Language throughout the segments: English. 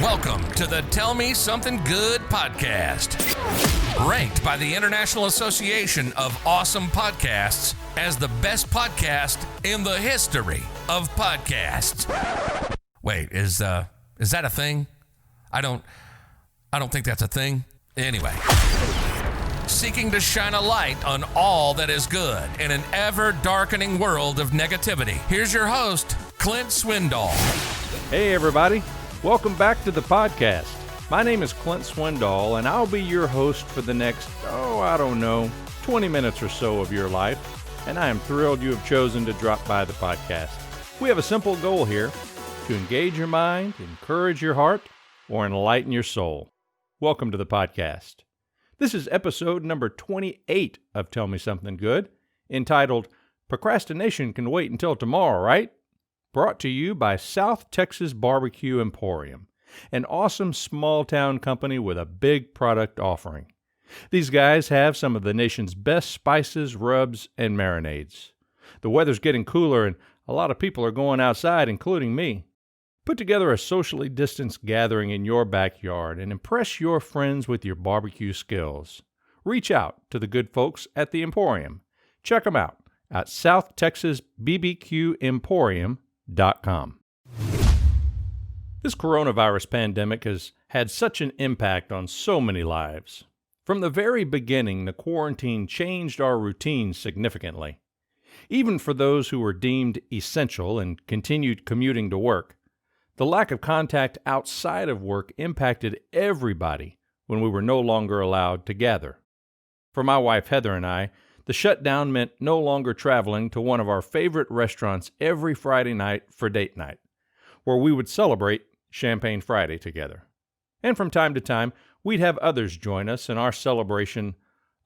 Welcome to the Tell Me Something Good podcast, ranked by the International Association of Awesome Podcasts as the best podcast in the history of podcasts. Wait, is that a thing? I don't think that's a thing. Anyway, seeking to shine a light on all that is good in an ever-darkening world of negativity. Here's your host, Clint Swindall. Hey, everybody. Welcome back to the podcast. My name is Clint Swindall, and I'll be your host for the next, 20 minutes or so of your life. And I am thrilled you have chosen to drop by the podcast. We have a simple goal here: to engage your mind, encourage your heart, or enlighten your soul. Welcome to the podcast. This is episode number 28 of Tell Me Something Good, entitled Procrastination Can Wait Until Tomorrow, Right? Brought to you by South Texas Barbecue Emporium, an awesome small-town company with a big product offering. These guys have some of the nation's best spices, rubs, and marinades. The weather's getting cooler, and a lot of people are going outside, including me. Put together a socially distanced gathering in your backyard and impress your friends with your barbecue skills. Reach out to the good folks at the Emporium. Check them out at southtexasbbqemporium.com. This coronavirus pandemic has had such an impact on so many lives. From the very beginning, the quarantine changed our routines significantly. Even for those who were deemed essential and continued commuting to work, the lack of contact outside of work impacted everybody when we were no longer allowed to gather. For my wife Heather and I, the shutdown meant no longer traveling to one of our favorite restaurants every Friday night for date night, where we would celebrate Champagne Friday together. And from time to time, we'd have others join us in our celebration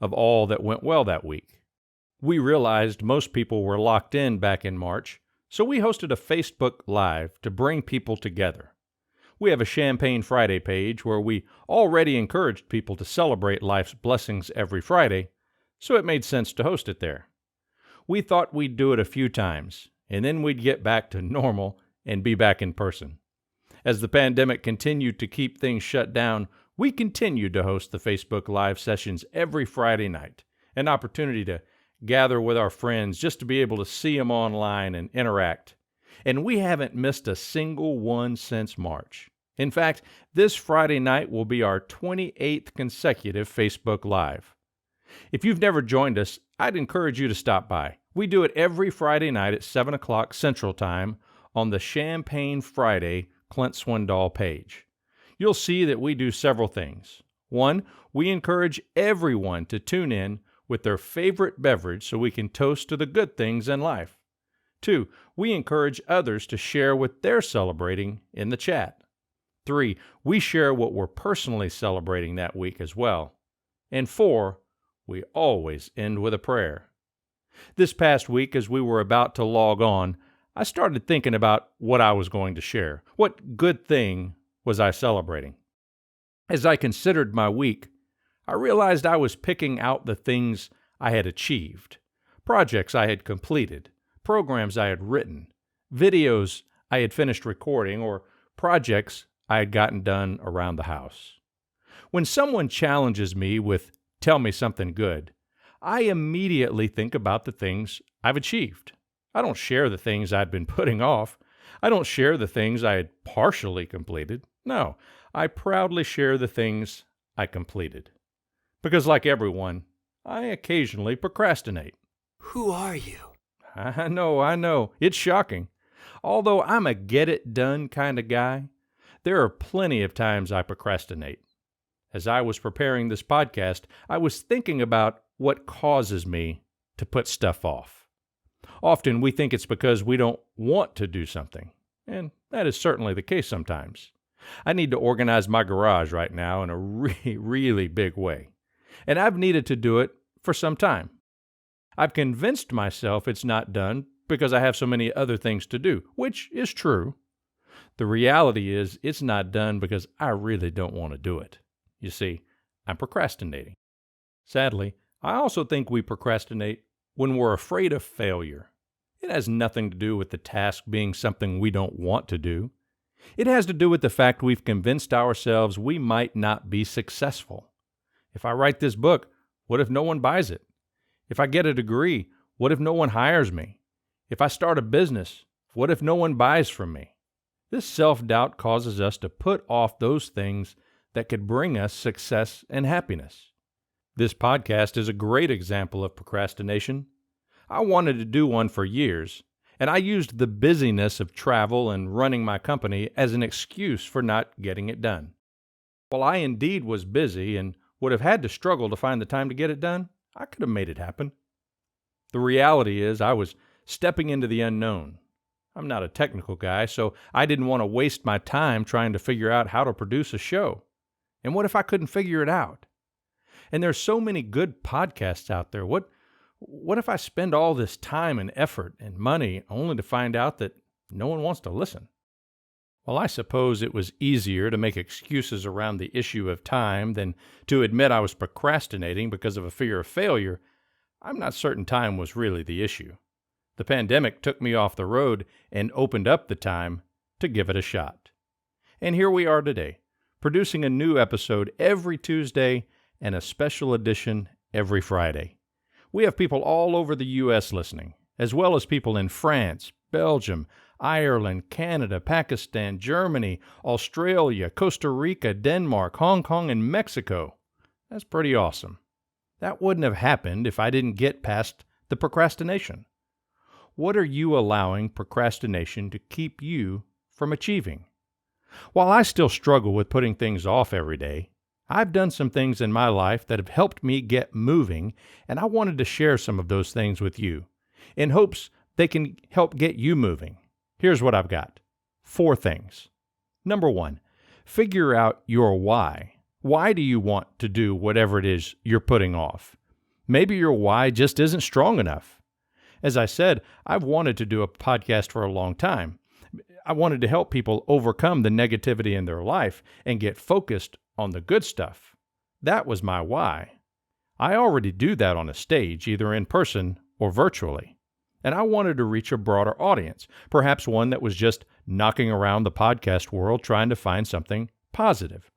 of all that went well that week. We realized most people were locked in back in March, so we hosted a Facebook Live to bring people together. We have a Champagne Friday page where we already encouraged people to celebrate life's blessings every Friday, so it made sense to host it there. We thought we'd do it a few times, and then we'd get back to normal and be back in person. As the pandemic continued to keep things shut down, we continued to host the Facebook Live sessions every Friday night, an opportunity to gather with our friends just to be able to see them online and interact. And we haven't missed a single one since March. In fact, this Friday night will be our 28th consecutive Facebook Live. If you've never joined us, I'd encourage you to stop by. We do it every Friday night at 7 o'clock Central Time on the Champagne Friday Clint Swindall page. You'll see that we do several things. One, we encourage everyone to tune in with their favorite beverage so we can toast to the good things in life. Two, we encourage others to share what they're celebrating in the chat. Three, we share what we're personally celebrating that week as well. And four, we always end with a prayer. This past week, as we were about to log on, I started thinking about what I was going to share. What good thing was I celebrating? As I considered my week, I realized I was picking out the things I had achieved, projects I had completed, programs I had written, videos I had finished recording, or projects I had gotten done around the house. When someone challenges me with "Tell me something good," I immediately think about the things I've achieved. I don't share the things I'd been putting off. I don't share the things I had partially completed. No, I proudly share the things I completed. Because like everyone, I occasionally procrastinate. Who are you? I know. It's shocking. Although I'm a get-it-done kind of guy, there are plenty of times I procrastinate. As I was preparing this podcast, I was thinking about what causes me to put stuff off. Often we think it's because we don't want to do something, and that is certainly the case sometimes. I need to organize my garage right now in a really big way, and I've needed to do it for some time. I've convinced myself it's not done because I have so many other things to do, which is true. The reality is it's not done because I really don't want to do it. You see, I'm procrastinating. Sadly, I also think we procrastinate when we're afraid of failure. It has nothing to do with the task being something we don't want to do. It has to do with the fact we've convinced ourselves we might not be successful. If I write this book, what if no one buys it? If I get a degree, what if no one hires me? If I start a business, what if no one buys from me? This self-doubt causes us to put off those things that could bring us success and happiness. This podcast is a great example of procrastination. I wanted to do one for years, and I used the busyness of travel and running my company as an excuse for not getting it done. While I indeed was busy and would have had to struggle to find the time to get it done, I could have made it happen. The reality is I was stepping into the unknown. I'm not a technical guy, so I didn't want to waste my time trying to figure out how to produce a show. And what if I couldn't figure it out? And there's so many good podcasts out there. What if I spend all this time and effort and money only to find out that no one wants to listen? Well, I suppose it was easier to make excuses around the issue of time than to admit I was procrastinating because of a fear of failure. I'm not certain time was really the issue. The pandemic took me off the road and opened up the time to give it a shot. And here we are today, producing a new episode every Tuesday and a special edition every Friday. We have people all over the U.S. listening, as well as people in France, Belgium, Ireland, Canada, Pakistan, Germany, Australia, Costa Rica, Denmark, Hong Kong, and Mexico. That's pretty awesome. That wouldn't have happened if I didn't get past the procrastination. What are you allowing procrastination to keep you from achieving? While I still struggle with putting things off every day, I've done some things in my life that have helped me get moving, and I wanted to share some of those things with you in hopes they can help get you moving. Here's what I've got. 4 things. Number 1, figure out your why. Why do you want to do whatever it is you're putting off? Maybe your why just isn't strong enough. As I said, I've wanted to do a podcast for a long time. I wanted to help people overcome the negativity in their life and get focused on the good stuff. That was my why. I already do that on a stage, either in person or virtually. And I wanted to reach a broader audience, perhaps one that was just knocking around the podcast world trying to find something positive.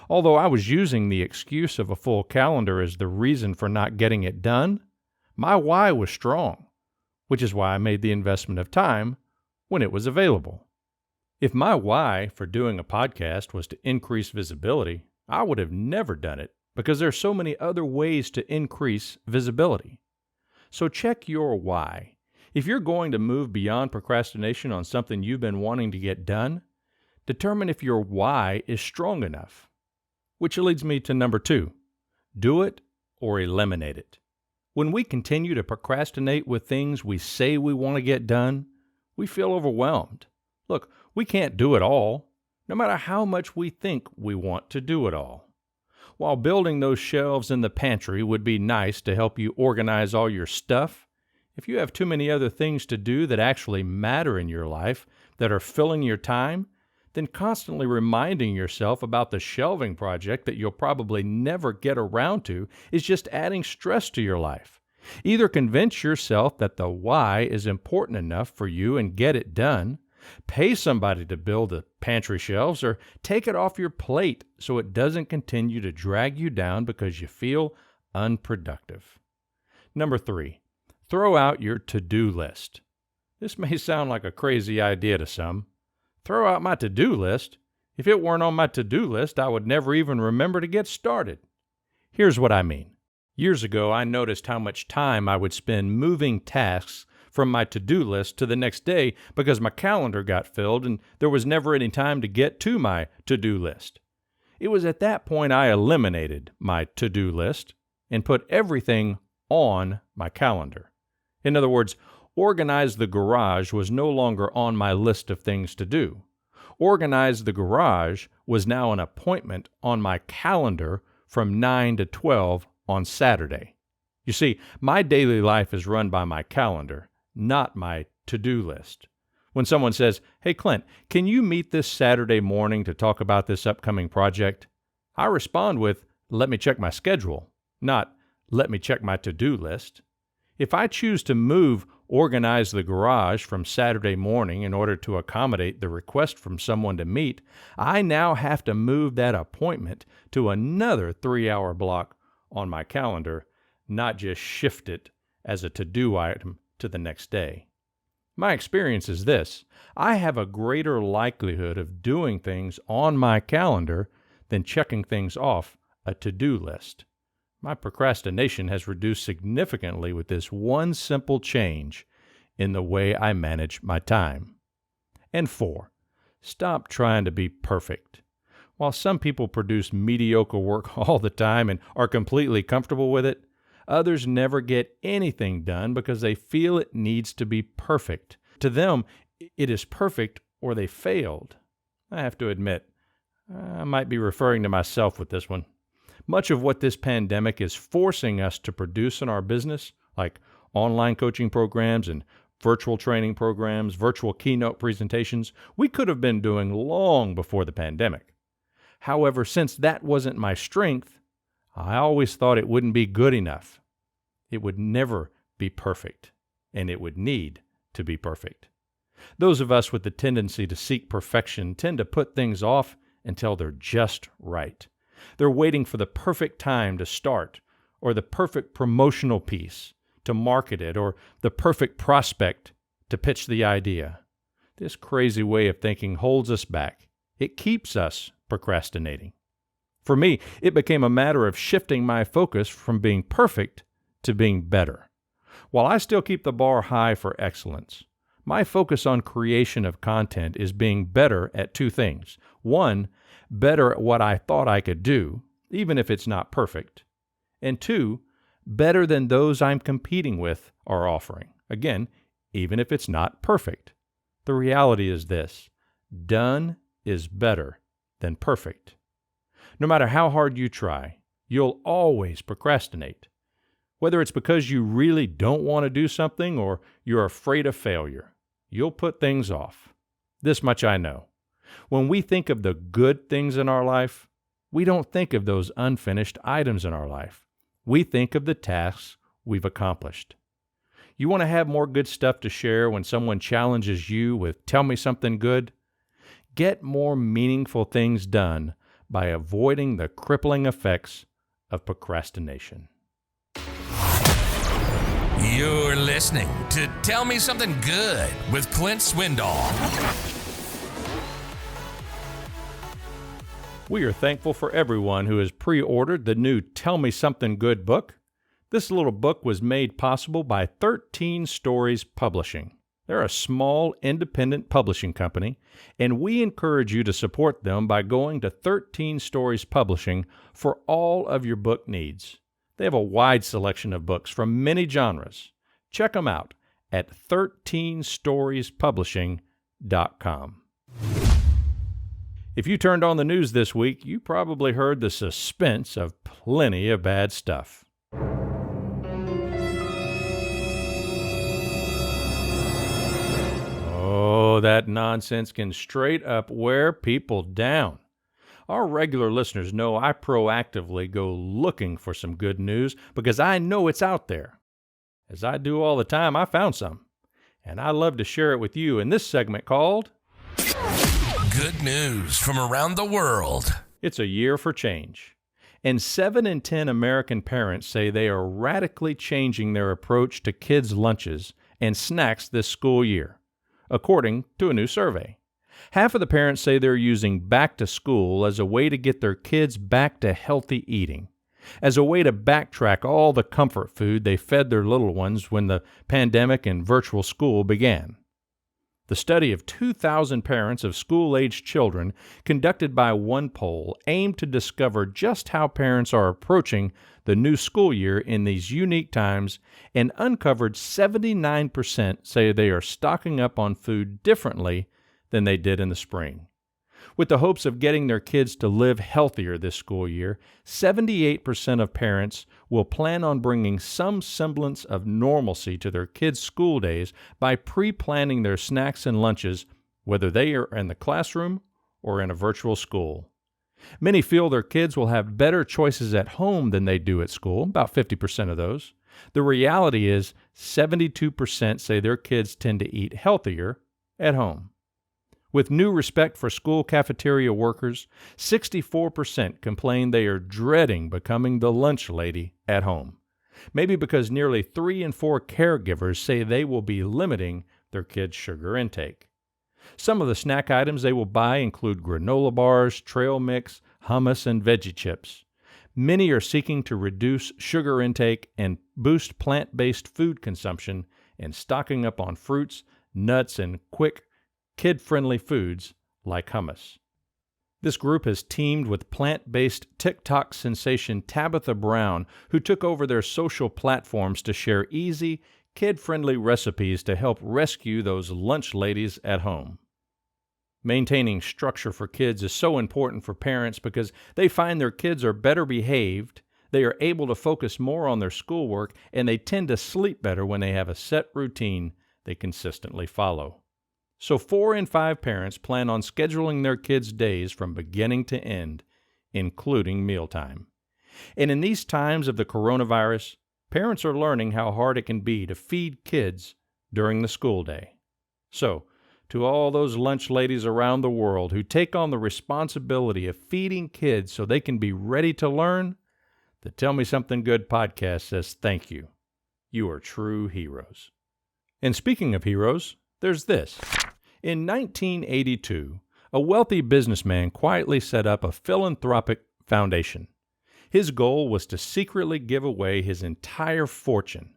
Although I was using the excuse of a full calendar as the reason for not getting it done, my why was strong, which is why I made the investment of time when it was available. If my why for doing a podcast was to increase visibility, I would have never done it because there are so many other ways to increase visibility. So check your why. If you're going to move beyond procrastination on something you've been wanting to get done, determine if your why is strong enough. Which leads me to number 2. Do it or eliminate it. When we continue to procrastinate with things we say we want to get done, we feel overwhelmed. Look, we can't do it all, no matter how much we think we want to do it all. While building those shelves in the pantry would be nice to help you organize all your stuff, if you have too many other things to do that actually matter in your life, that are filling your time, then constantly reminding yourself about the shelving project that you'll probably never get around to is just adding stress to your life. Either convince yourself that the why is important enough for you and get it done, pay somebody to build the pantry shelves, or take it off your plate so it doesn't continue to drag you down because you feel unproductive. Number 3, throw out your to-do list. This may sound like a crazy idea to some. Throw out my to-do list? If it weren't on my to-do list, I would never even remember to get started. Here's what I mean. Years ago, I noticed how much time I would spend moving tasks from my to-do list to the next day because my calendar got filled and there was never any time to get to my to-do list. It was at that point I eliminated my to-do list and put everything on my calendar. In other words, Organize the garage was no longer on my list of things to do. Organize the garage was now an appointment on my calendar from 9 to 12 on Saturday. You see, my daily life is run by my calendar, not my to-do list. When someone says, "Hey, Clint, can you meet this Saturday morning to talk about this upcoming project?" I respond with, "Let me check my schedule," not "let me check my to-do list." If I choose to organize the garage from Saturday morning in order to accommodate the request from someone to meet, I now have to move that appointment to another 3-hour block on my calendar, not just shift it as a to-do item to the next day. My experience is this: I have a greater likelihood of doing things on my calendar than checking things off a to-do list. My procrastination has reduced significantly with this one simple change in the way I manage my time. And 4, stop trying to be perfect. While some people produce mediocre work all the time and are completely comfortable with it, others never get anything done because they feel it needs to be perfect. To them, it is perfect or they failed. I have to admit, I might be referring to myself with this one. Much of what this pandemic is forcing us to produce in our business, like online coaching programs and virtual training programs, virtual keynote presentations, we could have been doing long before the pandemic. However, since that wasn't my strength, I always thought it wouldn't be good enough. It would never be perfect, and it would need to be perfect. Those of us with the tendency to seek perfection tend to put things off until they're just right. They're waiting for the perfect time to start, or the perfect promotional piece to market it, or the perfect prospect to pitch the idea. This crazy way of thinking holds us back. It keeps us procrastinating. For me, it became a matter of shifting my focus from being perfect to being better. While I still keep the bar high for excellence, my focus on creation of content is being better at 2 things. 1, better at what I thought I could do, even if it's not perfect. And 2, better than those I'm competing with are offering. Again, even if it's not perfect. The reality is this: done is better than perfect. No matter how hard you try, you'll always procrastinate. Whether it's because you really don't want to do something or you're afraid of failure, you'll put things off. This much I know. When we think of the good things in our life, we don't think of those unfinished items in our life. We think of the tasks we've accomplished. You want to have more good stuff to share when someone challenges you with "tell me something good"? Get more meaningful things done by avoiding the crippling effects of procrastination. You're listening to Tell Me Something Good with Clint Swindall. We are thankful for everyone who has pre-ordered the new Tell Me Something Good book. This little book was made possible by 13 Stories Publishing. They're a small, independent publishing company, and we encourage you to support them by going to 13 Stories Publishing for all of your book needs. They have a wide selection of books from many genres. Check them out at 13storiespublishing.com. If you turned on the news this week, you probably heard the suspense of plenty of bad stuff. Oh, that nonsense can straight up wear people down. Our regular listeners know I proactively go looking for some good news because I know it's out there. As I do all the time, I found some, and I love to share it with you in this segment called Good News from Around the World. It's a Year for Change. And 7 in 10 American parents say they are radically changing their approach to kids' lunches and snacks this school year, according to a new survey. Half of the parents say they're using back to school as a way to get their kids back to healthy eating, as a way to backtrack all the comfort food they fed their little ones when the pandemic and virtual school began. The study of 2,000 parents of school-aged children conducted by one poll aimed to discover just how parents are approaching the new school year in these unique times and uncovered 79% say they are stocking up on food differently than they did in the spring. With the hopes of getting their kids to live healthier this school year, 78% of parents will plan on bringing some semblance of normalcy to their kids' school days by pre-planning their snacks and lunches, whether they are in the classroom or in a virtual school. Many feel their kids will have better choices at home than they do at school, about 50% of those. The reality is 72% say their kids tend to eat healthier at home. With new respect for school cafeteria workers, 64% complain they are dreading becoming the lunch lady at home. Maybe because nearly 3 in 4 caregivers say they will be limiting their kids' sugar intake. Some of the snack items they will buy include granola bars, trail mix, hummus, and veggie chips. Many are seeking to reduce sugar intake and boost plant-based food consumption and stocking up on fruits, nuts, and quick, kid-friendly foods like hummus. This group has teamed with plant-based TikTok sensation Tabitha Brown, who took over their social platforms to share easy, kid-friendly recipes to help rescue those lunch ladies at home. Maintaining structure for kids is so important for parents because they find their kids are better behaved, they are able to focus more on their schoolwork, and they tend to sleep better when they have a set routine they consistently follow. So 4 in 5 parents plan on scheduling their kids' days from beginning to end, including mealtime. And in these times of the coronavirus, parents are learning how hard it can be to feed kids during the school day. So, to all those lunch ladies around the world who take on the responsibility of feeding kids so they can be ready to learn, the Tell Me Something Good podcast says thank you. You are true heroes. And speaking of heroes, there's this. In 1982, a wealthy businessman quietly set up a philanthropic foundation. His goal was to secretly give away his entire fortune.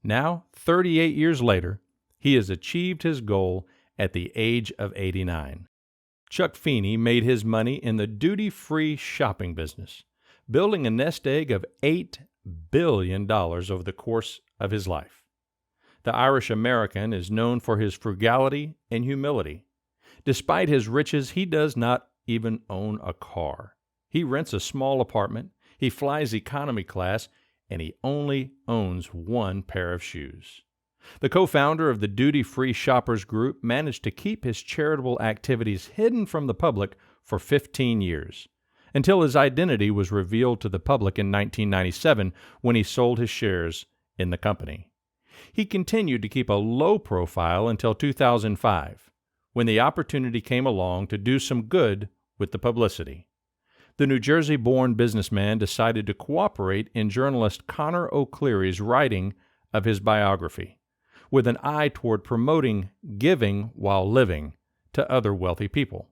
Now, 38 years later, he has achieved his goal at the age of 89. Chuck Feeney made his money in the duty-free shopping business, building a nest egg of $8 billion over the course of his life. The Irish American is known for his frugality and humility. Despite his riches, he does not even own a car. He rents a small apartment, he flies economy class, and he only owns 1 pair of shoes. The co-founder of the Duty-Free Shoppers Group managed to keep his charitable activities hidden from the public for 15 years, until his identity was revealed to the public in 1997 when he sold his shares in the company. He continued to keep a low profile until 2005, when the opportunity came along to do some good with the publicity. The New Jersey-born businessman decided to cooperate in journalist Connor O'Cleary's writing of his biography, with an eye toward promoting giving while living to other wealthy people.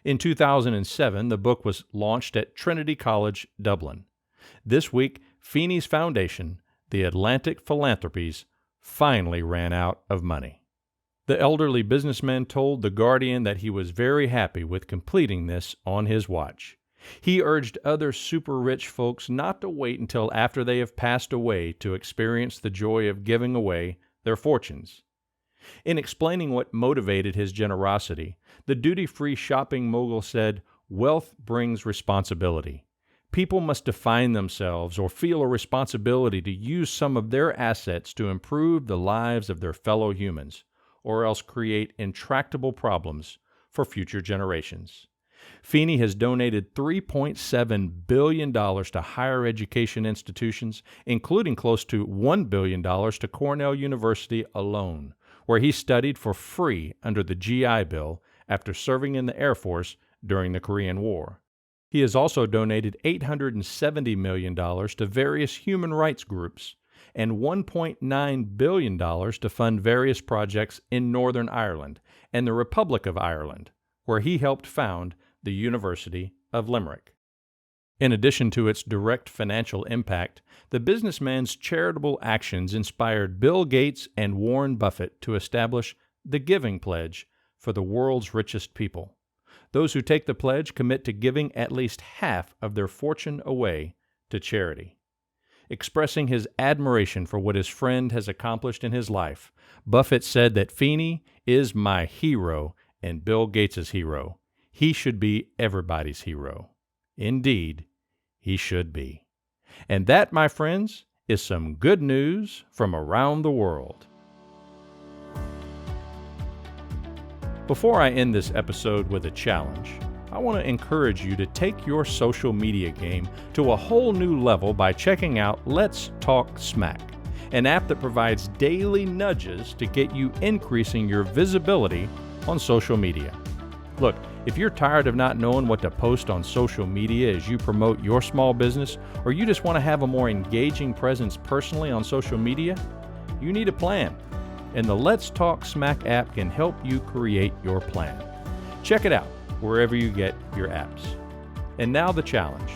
In 2007, the book was launched at Trinity College, Dublin. This week, Feeney's foundation, the Atlantic Philanthropies, finally ran out of money. The elderly businessman told The Guardian that he was very happy with completing this on his watch. He urged other super-rich folks not to wait until after they have passed away to experience the joy of giving away their fortunes. In explaining what motivated his generosity, the duty-free shopping mogul said, "Wealth brings responsibility. People must define themselves or feel a responsibility to use some of their assets to improve the lives of their fellow humans, or else create intractable problems for future generations." Feeney has donated $3.7 billion to higher education institutions, including close to $1 billion to Cornell University alone, where he studied for free under the GI Bill after serving in the Air Force during the Korean War. He has also donated $870 million to various human rights groups and $1.9 billion to fund various projects in Northern Ireland and the Republic of Ireland, where he helped found the University of Limerick. In addition to its direct financial impact, the businessman's charitable actions inspired Bill Gates and Warren Buffett to establish the Giving Pledge for the world's richest people. Those who take the pledge commit to giving at least half of their fortune away to charity. Expressing his admiration for what his friend has accomplished in his life, Buffett said that Feeney is my hero and Bill Gates' hero. He should be everybody's hero. Indeed, he should be. And that, my friends, is some good news from around the world. Before I end this episode with a challenge, I want to encourage you to take your social media game to a whole new level by checking out Let's Talk Smack. an app that provides daily nudges to get you increasing your visibility on social media. Look, if you're tired of not knowing what to post on social media as you promote your small business, or you just want to have a more engaging presence personally on social media, you need a plan. And the Let's Talk Smack app can help you create your plan. Check it out wherever you get your apps. And now the challenge.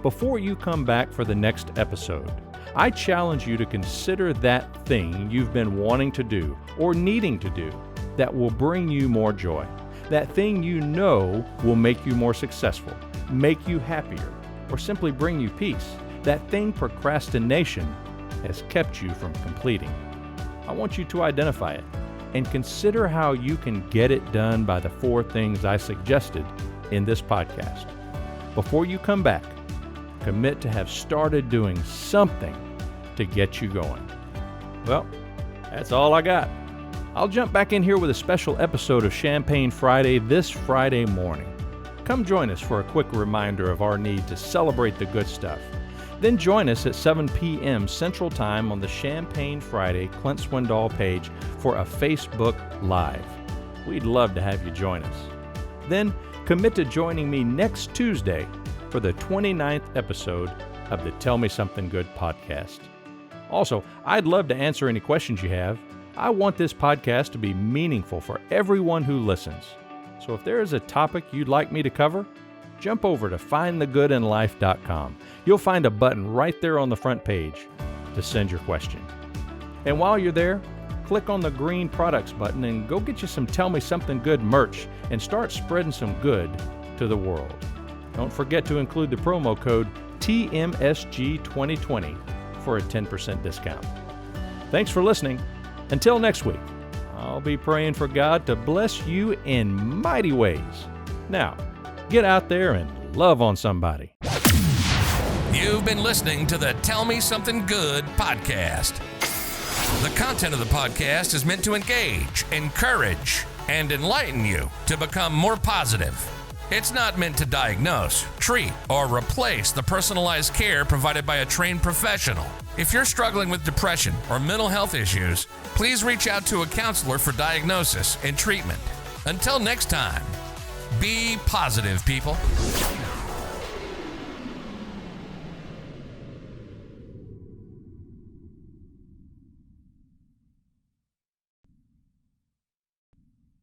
Before you come back for the next episode, I challenge you to consider that thing you've been wanting to do or needing to do that will bring you more joy. That thing you know will make you more successful, make you happier, or simply bring you peace. That thing procrastination has kept you from completing. I want you to identify it and consider how you can get it done by the 4 things I suggested in this podcast. Before you come back, commit to have started doing something to get you going. Well, that's all I got. I'll jump back in here with a special episode of Champagne Friday this Friday morning. Come join us for a quick reminder of our need to celebrate the good stuff. Then join us at 7 p.m. Central Time on the Champagne Friday Clint Swindall page for a Facebook Live. We'd love to have you join us. Then commit to joining me next Tuesday for the 29th episode of the Tell Me Something Good podcast. Also, I'd love to answer any questions you have. I want this podcast to be meaningful for everyone who listens. So if there is a topic you'd like me to cover, jump over to findthegoodinlife.com. You'll find a button right there on the front page to send your question. And while you're there, click on the green products button and go get you some Tell Me Something Good merch and start spreading some good to the world. Don't forget to include the promo code TMSG2020 for a 10% discount. Thanks for listening. Until next week, I'll be praying for God to bless you in mighty ways. Now, get out there and love on somebody. You've been listening to the Tell Me Something Good podcast. The content of the podcast is meant to engage, encourage, and enlighten you to become more positive. It's not meant to diagnose, treat, or replace the personalized care provided by a trained professional. If you're struggling with depression or mental health issues, please reach out to a counselor for diagnosis and treatment. Until next time, be positive, people.